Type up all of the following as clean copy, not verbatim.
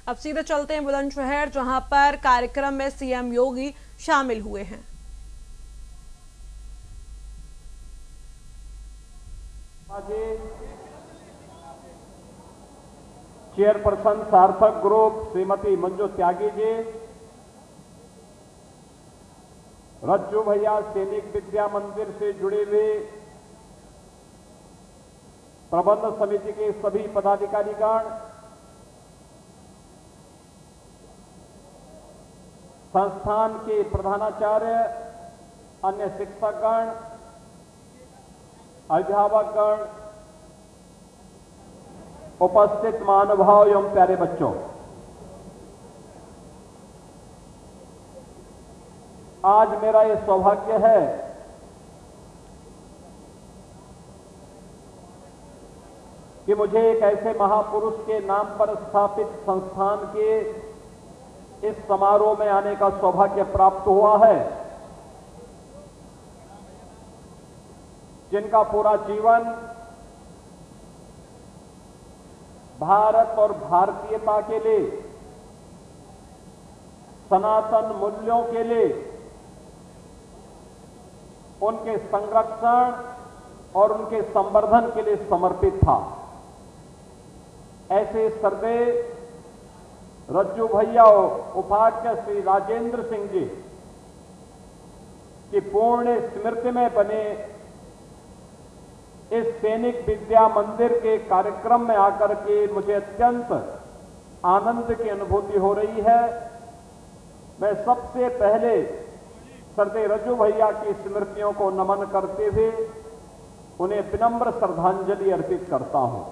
अब सीधे चलते हैं बुलंदशहर, जहां पर कार्यक्रम में सीएम योगी शामिल हुए हैं। चेयरपर्सन सार्थक ग्रुप श्रीमती मंजू त्यागी जी, रज्जू भैया सैनिक विद्या मंदिर से जुड़े हुए प्रबंध समिति के सभी पदाधिकारीगण, संस्थान के प्रधानाचार्य, अन्य शिक्षकगण, अभिभावकगण, उपस्थित महानुभाव एवं प्यारे बच्चों, आज मेरा ये सौभाग्य है कि मुझे एक ऐसे महापुरुष के नाम पर स्थापित संस्थान के इस समारोह में आने का सौभाग्य प्राप्त हुआ है, जिनका पूरा जीवन भारत और भारतीयता के लिए, सनातन मूल्यों के लिए, उनके संरक्षण और उनके संवर्धन के लिए समर्पित था। ऐसे सर्वदेव रज्जू भैया उपाध्याय श्री राजेंद्र सिंह जी की पूर्ण स्मृति में बने इस सैनिक विद्या मंदिर के कार्यक्रम में आकर के मुझे अत्यंत आनंद की अनुभूति हो रही है। मैं सबसे पहले सरदेव रज्जू भैया की स्मृतियों को नमन करते हुए उन्हें विनम्र श्रद्धांजलि अर्पित करता हूं।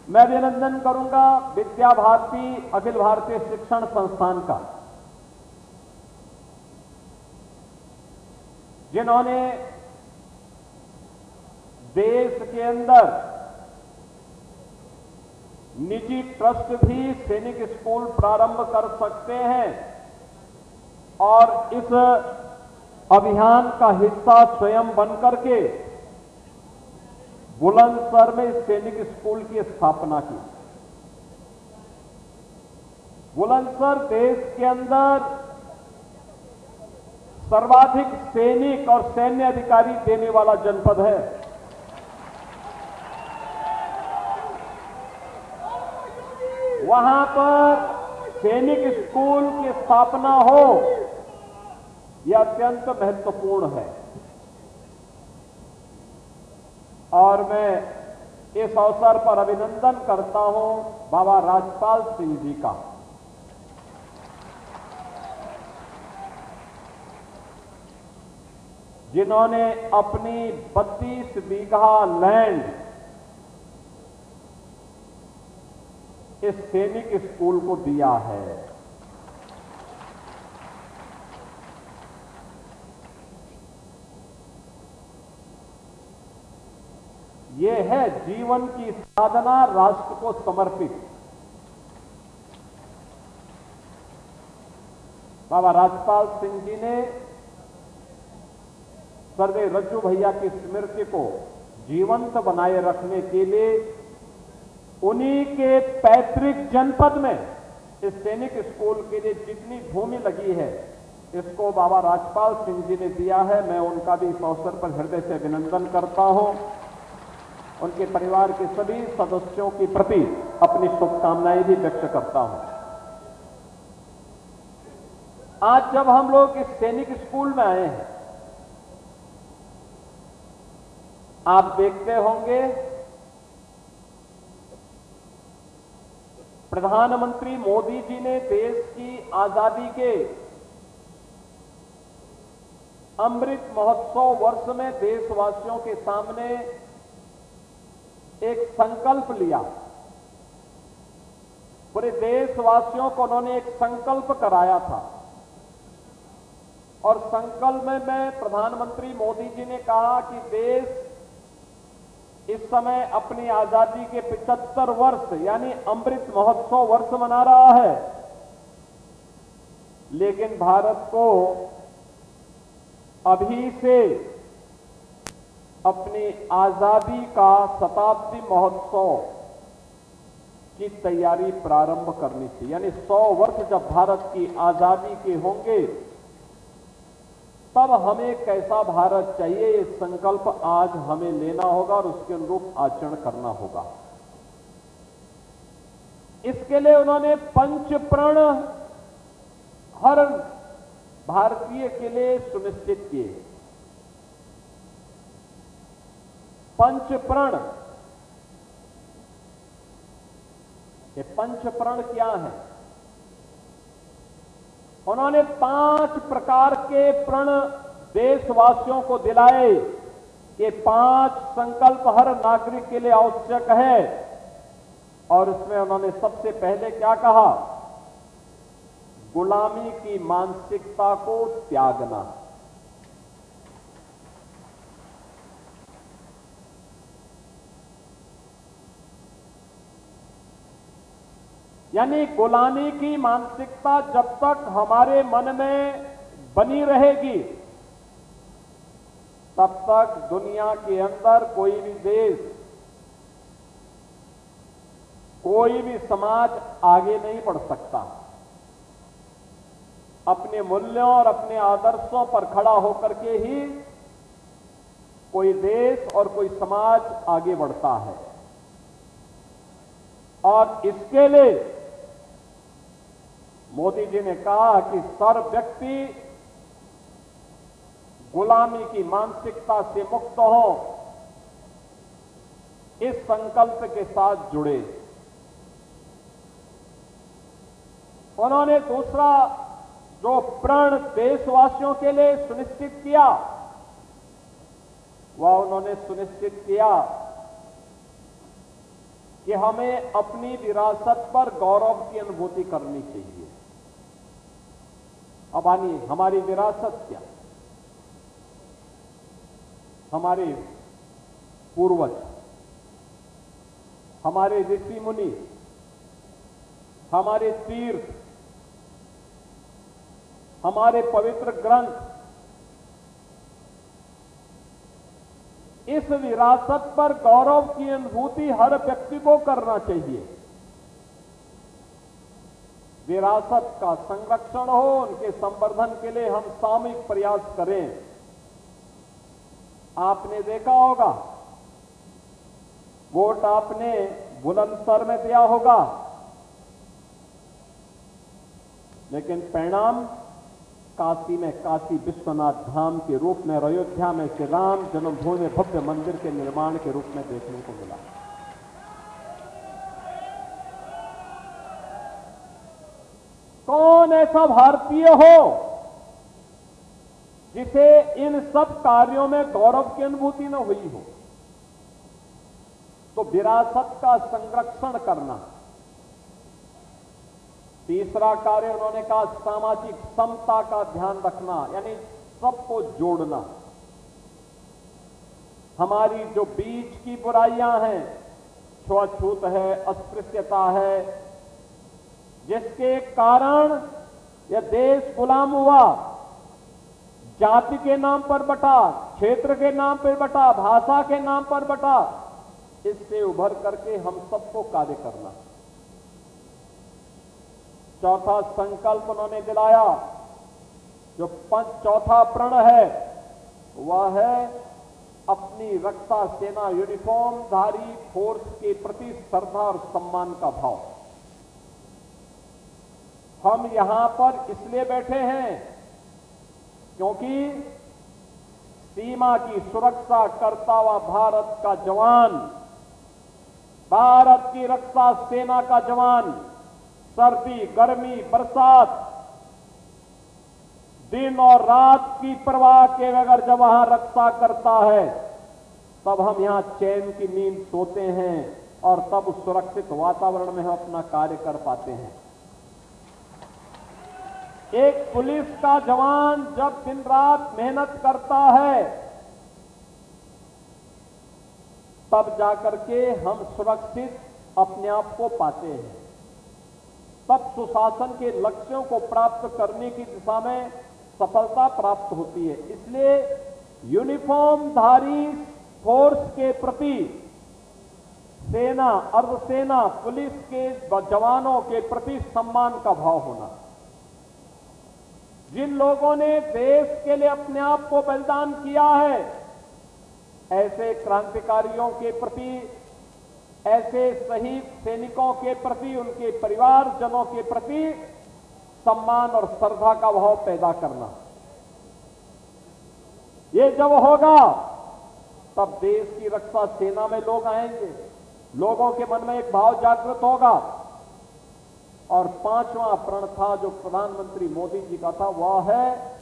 मैं अभिनंदन करूंगा विद्या भारती अखिल भारतीय शिक्षण संस्थान का, जिन्होंने देश के अंदर निजी ट्रस्ट भी सैनिक स्कूल प्रारंभ कर सकते हैं और इस अभियान का हिस्सा स्वयं बनकर के बुलंदशहर में सैनिक स्कूल की स्थापना की। बुलंदशहर देश के अंदर सर्वाधिक सैनिक और सैन्य अधिकारी देने वाला जनपद है। वहां पर सैनिक स्कूल की स्थापना हो, यह अत्यंत महत्वपूर्ण है और मैं इस अवसर पर अभिनंदन करता हूं बाबा राजपाल सिंह जी का। जिन्होंने अपनी 32 बीघा लैंड इस सैनिक स्कूल को दिया है। यह है जीवन की साधना राष्ट्र को समर्पित। बाबा राजपाल सिंह जी ने सरदेव रज्जू भैया की स्मृति को जीवंत बनाए रखने के लिए उन्हीं के पैतृक जनपद में इस सैनिक स्कूल के लिए जितनी भूमि लगी है, इसको बाबा राजपाल सिंह जी ने दिया है। मैं उनका भी इस अवसर पर हृदय से अभिनंदन करता हूं। उनके परिवार के सभी सदस्यों के प्रति अपनी शुभकामनाएं भी व्यक्त करता हूं। आज जब हम लोग इस सैनिक स्कूल में आए हैं, आप देखते होंगे प्रधानमंत्री मोदी जी ने देश की आजादी के अमृत महोत्सव वर्ष में देशवासियों के सामने एक संकल्प लिया। पूरे देशवासियों को उन्होंने एक संकल्प कराया था और संकल्प में प्रधानमंत्री मोदी जी ने कहा कि देश इस समय अपनी आजादी के 75 वर्ष यानी अमृत महोत्सव वर्ष मना रहा है, लेकिन भारत को अभी से अपनी आजादी का शताब्दी महोत्सव की तैयारी प्रारंभ करनी चाहिए। यानी 100 वर्ष जब भारत की आजादी के होंगे, तब हमें कैसा भारत चाहिए, ये संकल्प आज हमें लेना होगा और उसके अनुरूप आचरण करना होगा। इसके लिए उन्होंने पंच प्रण हर भारतीय के लिए सुनिश्चित किए। पंच प्रण, ये पंच प्रण क्या है? उन्होंने 5 प्रकार के प्रण देशवासियों को दिलाए। ये 5 संकल्प हर नागरिक के लिए आवश्यक है। और इसमें उन्होंने सबसे पहले क्या कहा? गुलामी की मानसिकता को त्यागना। यानी गुलामी की मानसिकता जब तक हमारे मन में बनी रहेगी, तब तक दुनिया के अंदर कोई भी देश, कोई भी समाज आगे नहीं बढ़ सकता। अपने मूल्यों और अपने आदर्शों पर खड़ा होकर के ही कोई देश और कोई समाज आगे बढ़ता है। और इसके लिए मोदी जी ने कहा कि सर्व व्यक्ति गुलामी की मानसिकता से मुक्त हो, इस संकल्प के साथ जुड़े। उन्होंने दूसरा जो प्रण देशवासियों के लिए सुनिश्चित किया, वह उन्होंने सुनिश्चित किया कि हमें अपनी विरासत पर गौरव की अनुभूति करनी चाहिए। अब आनिए, हमारी विरासत क्या? हमारे पूर्वज, हमारे ऋषि मुनि, हमारे तीर्थ, हमारे पवित्र ग्रंथ, इस विरासत पर गौरव की अनुभूति हर व्यक्ति को करना चाहिए। विरासत का संरक्षण हो, उनके संवर्धन के लिए हम सामूहिक प्रयास करें। आपने देखा होगा, वोट आपने बुलंदशहर में दिया होगा, लेकिन परिणाम काशी में काशी विश्वनाथ धाम के रूप में, अयोध्या में श्री राम जन्मभूमि में भव्य मंदिर के निर्माण के रूप में देखने को मिला। कौन ऐसा भारतीय हो जिसे इन सब कार्यों में गौरव की अनुभूति न हुई हो? तो विरासत का संरक्षण करना। तीसरा कार्य उन्होंने कहा सामाजिक समता का ध्यान रखना, यानी सबको जोड़ना। हमारी जो बीच की बुराइयां हैं, छुआछूत है, अस्पृश्यता है, जिसके कारण यह देश गुलाम हुआ, जाति के नाम पर बटा, क्षेत्र के नाम पर बटा, भाषा के नाम पर बटा, इससे उभर करके हम सबको कार्य करना। चौथा संकल्प उन्होंने दिलाया, जो चौथा प्रण है, वह है अपनी रक्षा सेना यूनिफॉर्म धारी फोर्स के प्रति श्रद्धा और सम्मान का भाव। हम यहां पर इसलिए बैठे हैं क्योंकि सीमा की सुरक्षा करता हुआ भारत का जवान, भारत की रक्षा सेना का जवान, सर्दी, गर्मी, बरसात, दिन और रात की परवाह के बगैर जब वहां रक्षा करता है, तब हम यहां चैन की नींद सोते हैं और तब उस सुरक्षित वातावरण में हम अपना कार्य कर पाते हैं। एक पुलिस का जवान जब दिन रात मेहनत करता है, तब जाकर के हम सुरक्षित अपने आप को पाते हैं, तब सुशासन के लक्ष्यों को प्राप्त करने की दिशा में सफलता प्राप्त होती है। इसलिए यूनिफॉर्म धारी फोर्स के प्रति सेना, अर्धसेना, पुलिस के जवानों के प्रति सम्मान का भाव होना। जिन लोगों ने देश के लिए अपने आप को बलिदान किया है, ऐसे क्रांतिकारियों के प्रति, ऐसे शहीद सैनिकों के प्रति, उनके परिवारजनों के प्रति सम्मान और श्रद्धा का भाव पैदा करना। ये जब होगा तब देश की रक्षा सेना में लोग आएंगे, लोगों के मन में एक भाव जागृत होगा। और पांचवां प्रण था जो प्रधानमंत्री मोदी जी का था, वह है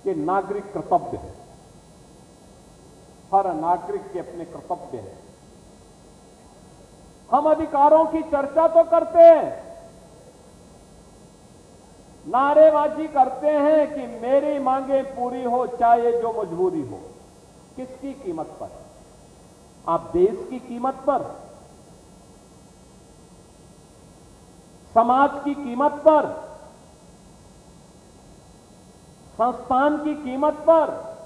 कि नागरिक कर्तव्य है। हर नागरिक के अपने कर्तव्य है। हम अधिकारों की चर्चा तो करते हैं, नारेबाजी करते हैं कि मेरी मांगे पूरी हो चाहे जो मजबूरी हो। किसकी कीमत पर? आप देश की कीमत पर, समाज की कीमत पर, संस्थान की कीमत पर,